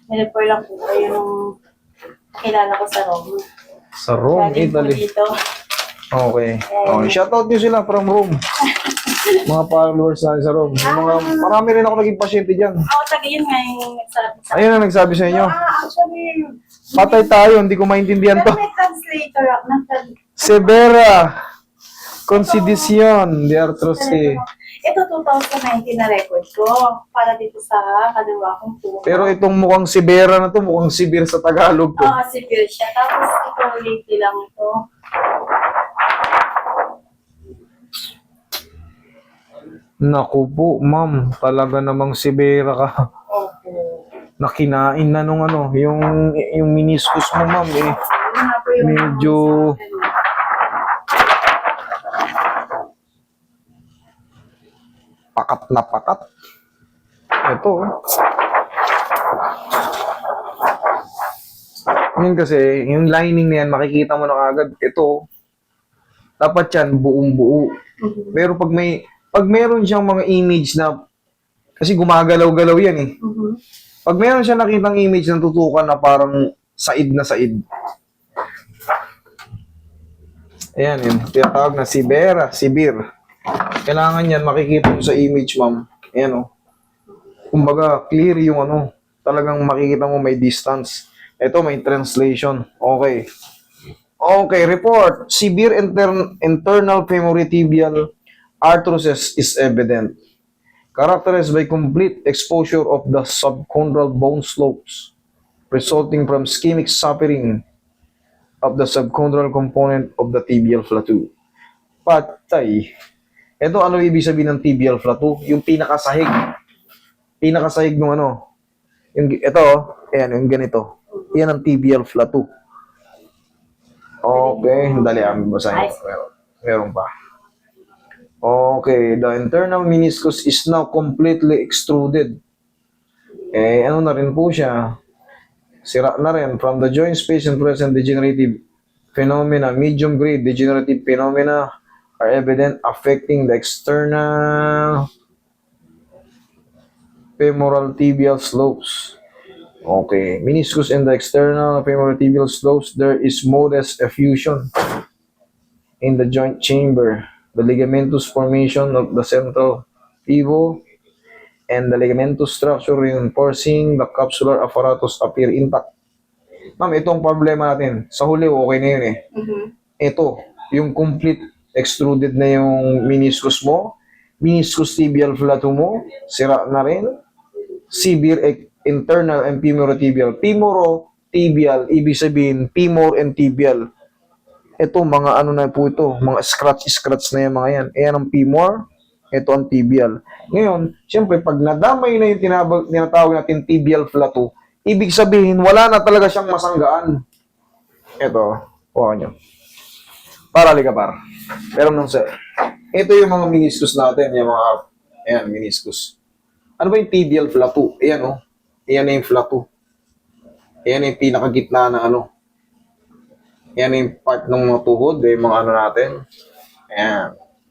Nirefer lang po kayo nung kilala ko sa Rome. Sa Rome, Galing po Italy. dito. Okay. Okay. Shoutout nyo sila from Rome. Mga followers natin sa Rome. Yung mga, marami rin ako naging pasyente dyan. Ako, taga yun nga yung nagsabi sa Ayun ang nagsabi sa inyo. actually, Patay tayo, hindi ko maintindihan pero to. may translator ako. Severa. Considicion de Artrose. Ito 2019 na record ko para dito sa kaliwa kong po. Pero itong mukhang Severa na to, mukhang Sibir sa Tagalog to. severe siya. Tapos ito, lately lang ito. Naku po, ma'am. Talaga namang Severa ka. Opo. Nakinain na nung ano, yung meniscus mo, ma'am. Eh. Yun nga po yung Medyo- sa akin. Pakat na pakat. Ito. Oh. Yun kasi, yung lining na yan, makikita mo na kagad. Ito, dapat yan, buong buo. Pero pag meron siyang mga image na, kasi gumagalaw-galaw yan eh. Mhm. Pag meron siya nakitang image na tutukan na parang said na said. Ayan, yun. Tinatawag na Sibir. Kailangan yan, makikita mo sa image, ma'am. Ayan, oh. Kumbaga, clear yung ano. Talagang makikita mo may distance. Ito, may translation. Okay. Okay, report. Severe internal femorotibial arthrosis is evident. Characterized by complete exposure of the subchondral bone slopes, resulting from ischemic suffering of the subchondral component of the tibial plateau. Patay. Ito, ano ibig sabihin ng tibial plateau? Yung pinakasahig. Pinakasahig ng ano. Ito, ayan, yung ganito. Yan ang tibial plateau. Okay, dali amin basahin. Meron pa. Okay, the internal meniscus is now completely extruded. Eh, ano na rin po siya? Sira na rin. From the joint space and present degenerative phenomena, medium grade degenerative phenomena are evident affecting the external femoral tibial slopes. Okay, meniscus and the external femoral tibial slopes, there is modest effusion in the joint chamber. The ligamentous formation of the central pivot and the ligamentous structure reinforcing the capsular apparatus appear intact. Ma'am, itong problema natin. Sa huli, okay na yun eh. Mhm. Ito, yung complete extruded na yung meniscus mo, meniscus tibial plateau mo, sira na rin. Severe internal and femorotibial. Femorotibial, ibig sabihin, femur and tibial. Ito, mga ano na po ito, mga scratch na yung mga yan. Ayan ang femur, ito ang tibial. Ngayon, siyempre, pag nadamay na yung tinatawag natin tibial plateau, ibig sabihin, wala na talaga siyang masanggaan. Ito, huwag nyo. Para liga par. Pero nung sir, ito yung mga meniscus natin, yung mga, ayan, meniscus. Ano ba yung tibial plateau? Ayan, oh. Ayan na yung plateau. Ayan yung pinakagitna na ano. Ayan yung part ng mga tuhod, yung mga ano natin. Ayan.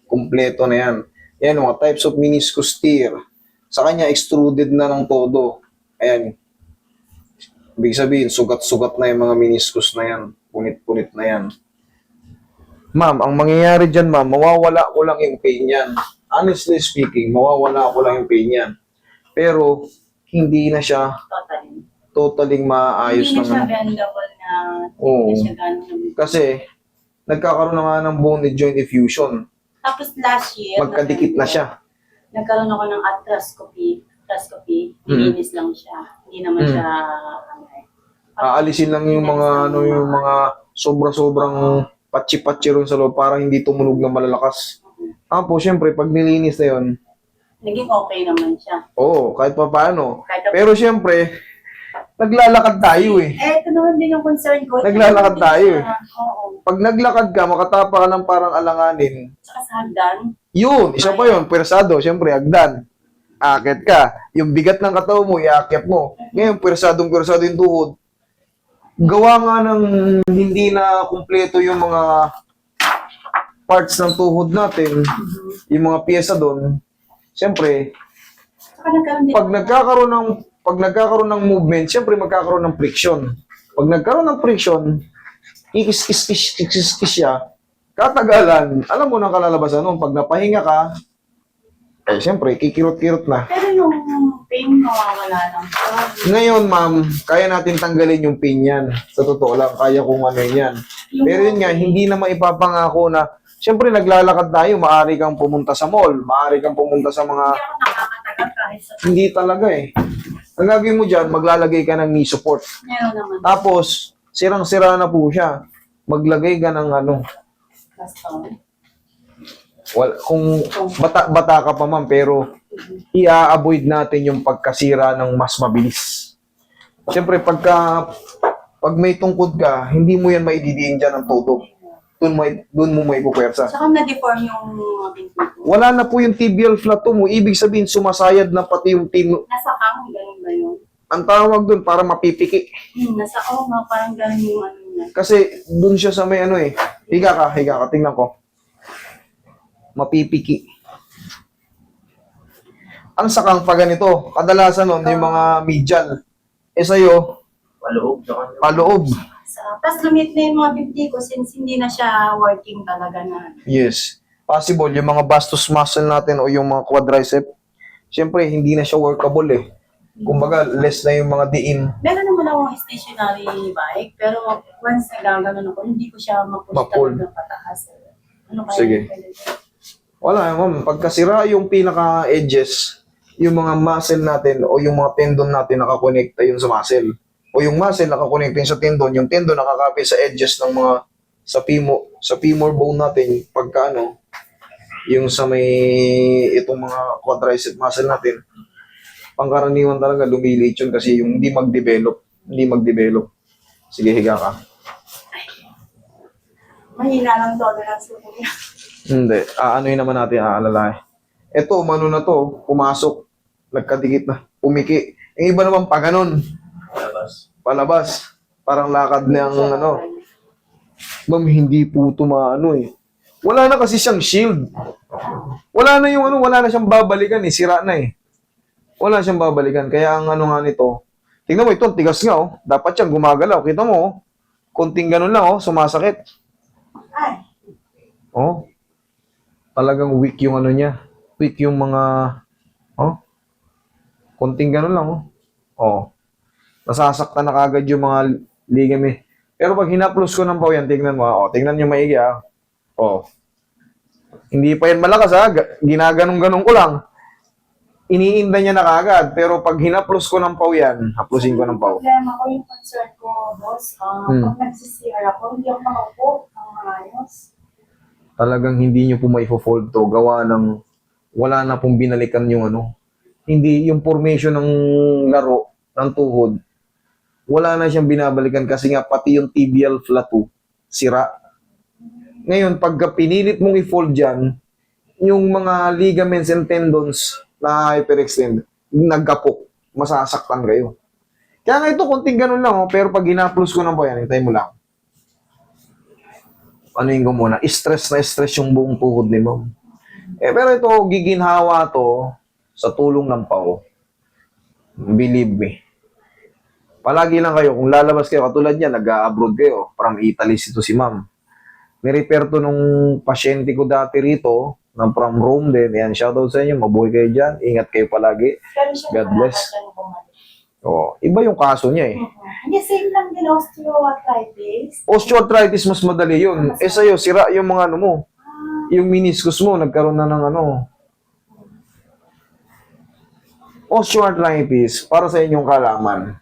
Kumpleto na yan. Ayan, mga types of meniscus tear. Sa kanya, extruded na ng todo. Ayan. Ibig sabihin, sugat-sugat na yung mga meniscus na yan. Punit-punit na yan. Ma'am, ang mangyayari dyan, ma'am, mawawala ko lang yung pain yan. Honestly speaking, mawawala ko lang yung pain yan. Pero, hindi na siya Totally. maayos Hindi na siya naman. bendable na. Oo. Hindi na siya gano'n. Kasi, nagkakaroon na nga ng bone joint effusion. Tapos last year, Magkadikit na siya. nagkaroon ako ng arthroscopy. Nilinis lang siya. Hindi naman siya, ano eh. Aalisin lang yung mga, ano, yung mga sobra-sobrang patsi-patsi ron sa loob para hindi tumunog na malalakas. Tapos, syempre, pag nilinis na yun, Naging okay naman siya. oo, kahit pa paano. Kahit pa- Pero syempre, naglalakad tayo eh. Ito naman din yung concern ko. Naglalakad tayo eh. Oo. Pag naglakad ka, makatapa ka ng parang alanganin, Saka sa hagdan. yun, isa pa yun, pwersado, syempre, hagdan. Akit ka. Yung bigat ng katawan mo, iakyat mo. Ngayon, pwersadong yung tuhod. Gawa nga ng hindi na kumpleto yung mga parts ng tuhod natin, yung mga pyesa doon. Siyempre, Saka nagkaroon din. pag nagkakaroon ng pag nagkakaroon ng movement, siyempre magkakaroon ng friction. Pag nagkaroon ng friction, kikis-kis siya, katagalan, alam mo nang kalalabasan nun, pag napahinga ka, eh siyempre, kikirot-kirot na. Pero yung pain mawawala lang. Ngayon, ma'am, kaya natin tanggalin yung pin yan. Sa totoo lang, kaya kung ano yan. Pero yun nga, hindi na maipapangako na, siyempre naglalakad tayo, maaari kang pumunta sa mall, maaari kang pumunta sa mga, Hindi ako nakakatagal kahit sa hindi talaga eh. Ang gagawin mo dyan, maglalagay ka ng knee support. meron naman. Tapos, sirang-sira na po siya. Maglagay ka ng ano, Basta. kung bata ka pa ma'am, pero i-avoid natin yung pagkasira ng mas mabilis. Siyempre, pag may tungkod ka, hindi mo yan maididiin dyan ng todo. Doon mo may pupwersa. Saka na-deform yung mga binti ko. Wala na po yung tibial flato mo. Ibig sabihin, sumasayad na pati yung Nasa kang, ganun ba yun? ang tawag doon para mapipiki. Nasa nga, parang ganun yung ano niya. Kasi doon siya sa may ano eh. Higa ka, tingnan ko. Mapipiki. Ang sakang pa ganito, kadalasan nun, yung mga medial. Eh sa'yo, paloob. Tapos lumit na yung mga binti ko since hindi na siya working talaga na. Yes. Possible, yung mga vastus muscle natin o yung mga quadricep, syempre, hindi na siya workable eh. Kumbaga, less na yung mga diin. Meron naman akong stationary bike, pero once nagagano'n ako, hindi ko siya mapush Ma-pull. talaga pataas. Ano kaya Sige. yung pwede? Wala, ma'am. Pagkasira yung pinaka-edges, yung mga muscle natin o yung mga tendon natin nakakonekta yun sa muscle. O yung muscle nakakonekta yun sa tendon, yung tendon nakakapit sa edges ng mga sa femur bone natin, pagka ano, yung sa may itong mga quadricep muscle natin, pangkaraniwan talaga lumiliit yun kasi yung hindi mag-develop. Sige, higa ka. Mahina lang tolerance ko kuya. Hindi. Ano'y naman natin aalala. Ito, umano na to, pumasok, nagkadikit na, pumiki. Yung iba naman pa ganun. Palabas. Parang lakad ng ano. Ma'am, hindi po tumaano eh. Wala na kasi siyang shield. Wala na yung ano, wala na siyang babalikan eh, sira na eh. Wala siyang babalikan. Kaya ang ano nga nito, tingnan mo ito, tigas nga oh. Dapat siyang gumagalaw. Kita mo oh. Konting ganun lang oh, sumasakit. Ay, Oh. Talagang weak yung ano niya. Weak yung mga oh. Konting ganun lang oh. Oh. Nasasaktan na kagad yung mga ligament. Pero pag hinaplos ko ng yan, tingnan mo oh. Tingnan niyo maigi ah. Oh. Hindi pa yan malakas ha. Ginaganong-ganong ko lang. Iniinda niya na kagad. Pero pag hinaplos ko ng yan, haplusin ko ng problema ko yung concern ko, boss. Pag nagsisiyar ako, hindi ako makaupo ng maayos. Talagang hindi nyo po maifo-fold to. Gawa ng wala na pong binalikan yung ano. Hindi, yung formation ng laro, ng tuhod, wala na siyang binabalikan kasi nga pati yung tibial flato, sira. Ngayon, pagka pinilit mong i-fold dyan, yung mga ligaments and tendons na hyperextend, nagkapok, masasaktan kayo. Kaya nga ito, konting ganun lang, oh, pero pag ginaplos ko ng yan, hintay mo lang. Anuin ko muna, stress na stress yung buong tuhod ni ma'am. Eh, pero ito, giginhawa to sa tulong ng pao. Believe me. Palagi lang kayo, kung lalabas kayo, katulad niya, nag-abroad kayo, from Italy ito si ma'am. Nirefer to nung pasyente ko dati rito, ng from Rome din. Yan, shoutout sa inyo, mabuhay kayo dyan, ingat kayo palagi. Pero siya God bless. Oh, iba yung kaso niya eh. Hindi, same lang din osteoarthritis. Osteoarthritis, mas madali yun. Eh sa'yo, sira yung mga ano mo. Yung meniscus mo, nagkaroon na ng ano. Osteoarthritis, para sa inyong kalaman,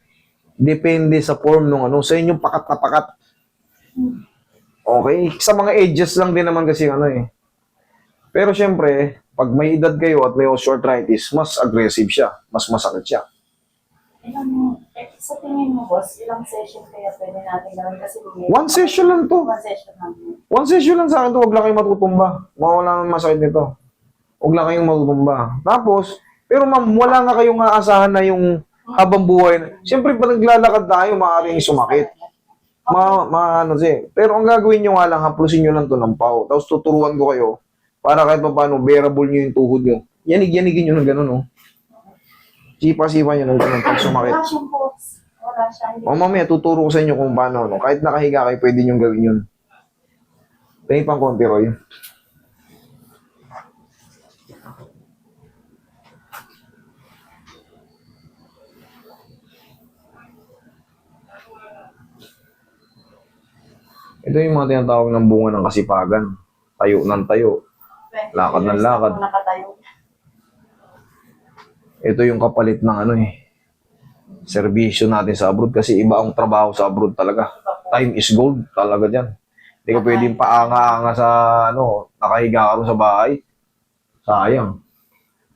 depende sa form ng ano, sa inyong pakat na pakat. Okay? Sa mga edges lang din naman kasi ano eh. Pero syempre, pag may edad kayo at may osteoarthritis, mas aggressive siya, mas masakit siya. Sa tingin mo, boss, ilang session kaya pwede natin gawin? Kasi One session lang to. One session lang. One session lang sa akin to, huwag lang kayong matutumba. Mawala naman masakit nito. Huwag lang kayong matutumba. Tapos, pero ma'am, wala nga kayong aasahan na yung habang buhay. Siyempre, pag naglalakad tayo, maaaring sumakit. Ano siya. Pero ang gagawin nyo nga lang, haplusin nyo lang to ng pao. Tapos tuturuan ko kayo para kahit pa paano, bearable nyo yung tuhod nyo. Yanig-yanigin nyo ng gano'n, oh. Sipa-sipa nyo nung ganun pag sumakit. Wala siyang box. Wala siya. Hindi. O mamaya, tuturo ko sa inyo kung paano. No? Kahit nakahiga kayo, pwede nyo gawin yun. Tingin pang konti, Roy. Ito yung mga tinatawag ng bunga ng kasipagan. Tayo ng tayo. 20 Lakad ng years lakad. ako nakatayo. Ito yung kapalit ng serbisyo natin sa abroad kasi iba ang trabaho sa abroad talaga. Time is gold talaga dyan. Hindi ka pwedeng paanga-anga sa nakahiga ka rin sa bahay. Sayang.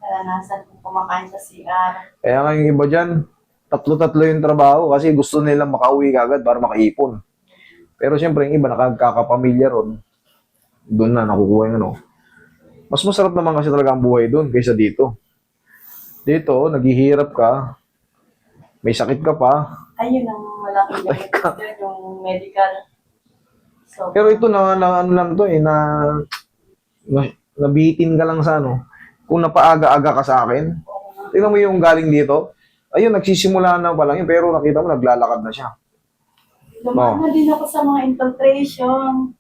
Naranasan kong kumakain sa CR. Kaya nga yung iba dyan, tatlo-tatlo yung trabaho kasi gusto nilang makauwi kagad para makaipon. Pero siyempre, yung iba nakakapamilya ron. Doon na nakukuha yung Mas masarap naman kasi talaga ang buhay doon kaysa dito. Dito, naghihirap ka, may sakit ka pa. Ayun ang malaking benefit doon, yung medical. So, Pero ito ano lang to nabitin ka lang sa Kung napaaga-aga ka sa akin, tingnan mo yung galing dito. Ayun, nagsisimula na pa lang yun, pero nakita mo, naglalakad na siya. dumaan na din ako sa mga infiltration.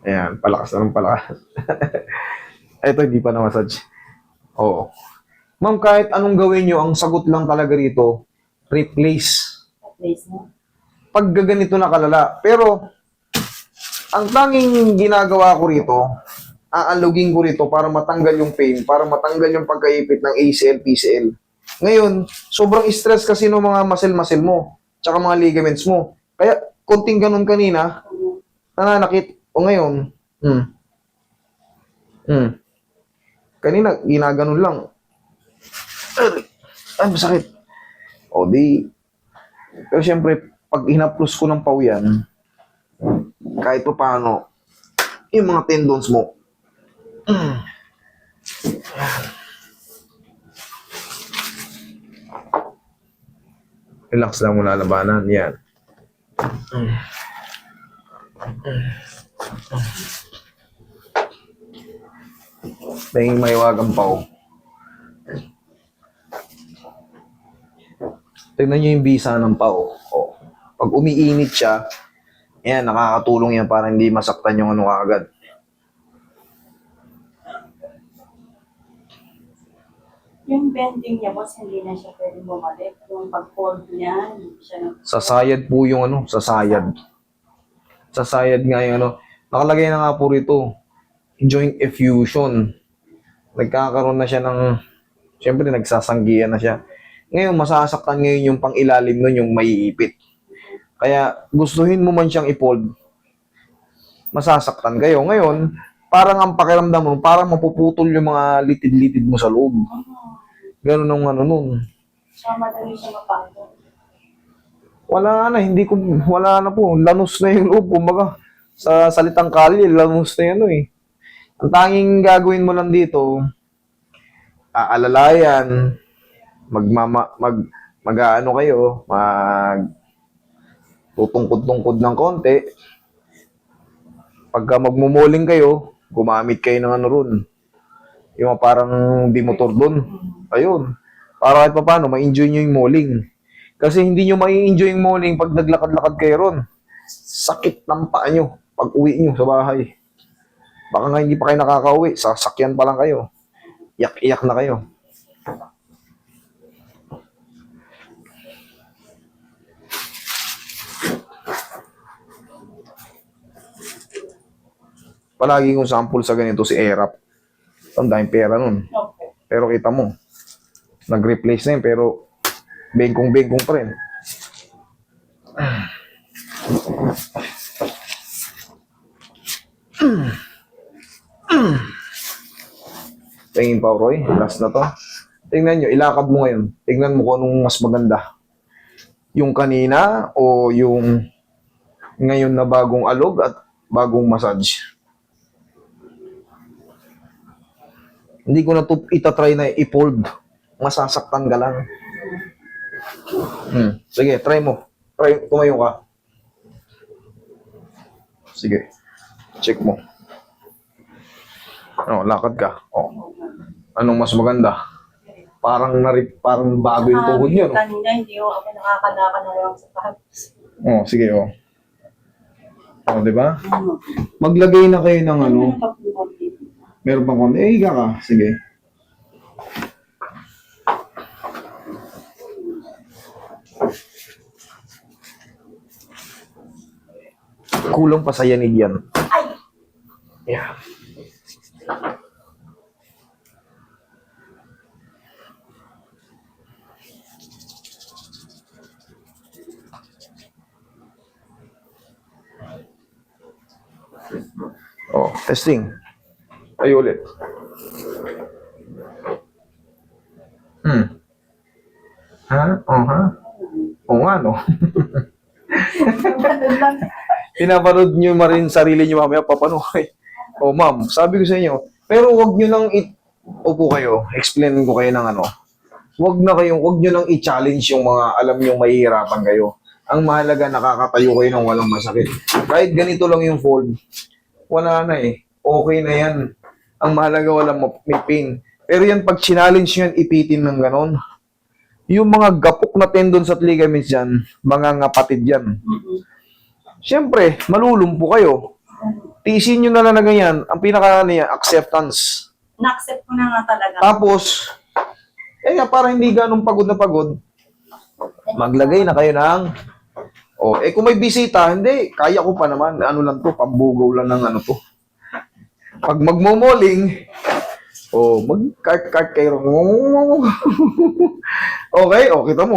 Ayan, palakas na ng palakas. Ito, hindi pa na-massage. Oo. Ma'am, kahit anong gawin nyo, ang sagot lang talaga rito, replace. Place mo. Pag gaganito na kalala. Pero, ang tanging ginagawa ko rito, aalugin ko rito para matanggal yung pain, para matanggal yung pagkaipit ng ACL, PCL. Ngayon, sobrang stress kasi ng mga muscle mo, tsaka mga ligaments mo. Kaya, konting ganun kanina, nananakit. O ngayon, kanina, ginaganon lang. Ay, masakit. O di, pero syempre, pag hinaplos ko ng pawian, kahit pa paano, yung mga tendons mo, relax lang muna labanan. Yan. Tingin maiwagang pao. Tignan nyo yung bisa ng pao. O, pag umiinit siya, yan, nakakatulong yan para hindi masaktan yung kagad. Yung bending niya, boss, hindi na siya pwede bumalik. Yung pag-fold niya, hindi siya Sasayad po yung sasayad. Sasayad nga yung nakalagay na nga po rito, joint effusion. Nagkakaroon na siya ng, syempre nagsasanggihan na siya. Ngayon, masasaktan ngayon yung pang-ilalim nun, yung maiipit. Kaya, gustuhin mo man siyang i-fold, masasaktan kayo. Ngayon, parang ang pakiramdam mo, parang mapuputol yung mga litid-litid mo sa loob. Ganun ang nun. siya madali siya mapagod. Wala na po. Lanus na yung loob. Kumbaga, sa salitang kalye, lanus na yan Ang tanging gagawin mo lang dito, aalalayan, mag-aano kayo, tutungkod-tungkod ng konti. Pagka magmumuling kayo, gumamit kayo ng ron. Yung parang dimotor doon. Ayun. Para kahit paano, ma-enjoy nyo yung muling. Kasi hindi nyo ma-enjoy yung muling pag naglakad-lakad kayo ron. Sakit ng paa nyo pag uwi nyo sa bahay. Baka nga hindi pa kayo nakaka-uwi, sasakyan pa lang kayo. Iyak-iyak na kayo. Palagi kong sample sa ganito si Erap. Ang daming pera nun. Okay. Pero kita mo, nag-replace na yun, pero bengkong-bengkong pa rin. Tingin pa, Roy. Last na to. Tingnan nyo, ilakad mo ngayon. Tingnan mo kung anong mas maganda. Yung kanina o yung ngayon na bagong alog at bagong massage. Hindi ko na ito itatry na i-fold. Masasaktan ka lang. Sige, try mo. Try, tumayo ka. Sige. Check mo. Oh, lakad ka. Oh. Anong mas maganda? Parang bago yung tuhod niyo, no? Kanina, hindi ko ako nakakalaka na walang sapatos. Oh, sige, oh. Oh, di ba? Maglagay na kayo ng ano. Meron pang konti. Eh, higa ka. Sige. Kulang pa sa yanig yan. Yeah. Oh, testing. Ay ulit. Ha? Oh, ha? Oo nga, no? Pinapanood nyo rin sarili nyo mamaya, papanuhay. Oh, ma'am, sabi ko sa inyo, pero wag nyo nang upo kayo, explain ko kayo ng ano. Wag nyo nang i-challenge yung mga alam nyo mahihirapan kayo. Ang mahalaga, nakakatayo kayo ng walang masakit. Kahit ganito lang yung fold, wala na eh. Okay na yan. Ang mahalaga, walang may pain. Pero yan, pag challenge nyo yan, ipitin ng ganon. Yung mga gapok na tendons at ligaments dyan, mga ngapatid yan. Siyempre, malulumpo kayo. Tiisin nyo na lang na ganyan. Ang pinaka niya, acceptance. Na-accept ko na nga talaga. Tapos, para hindi ganun pagod na pagod, maglagay na kayo ng, kung may bisita, hindi, kaya ko pa naman. Ano lang to, pambugaw lang ng ano to. Pag magmomoling, mag-kart-kart kayo. Okay, kita mo.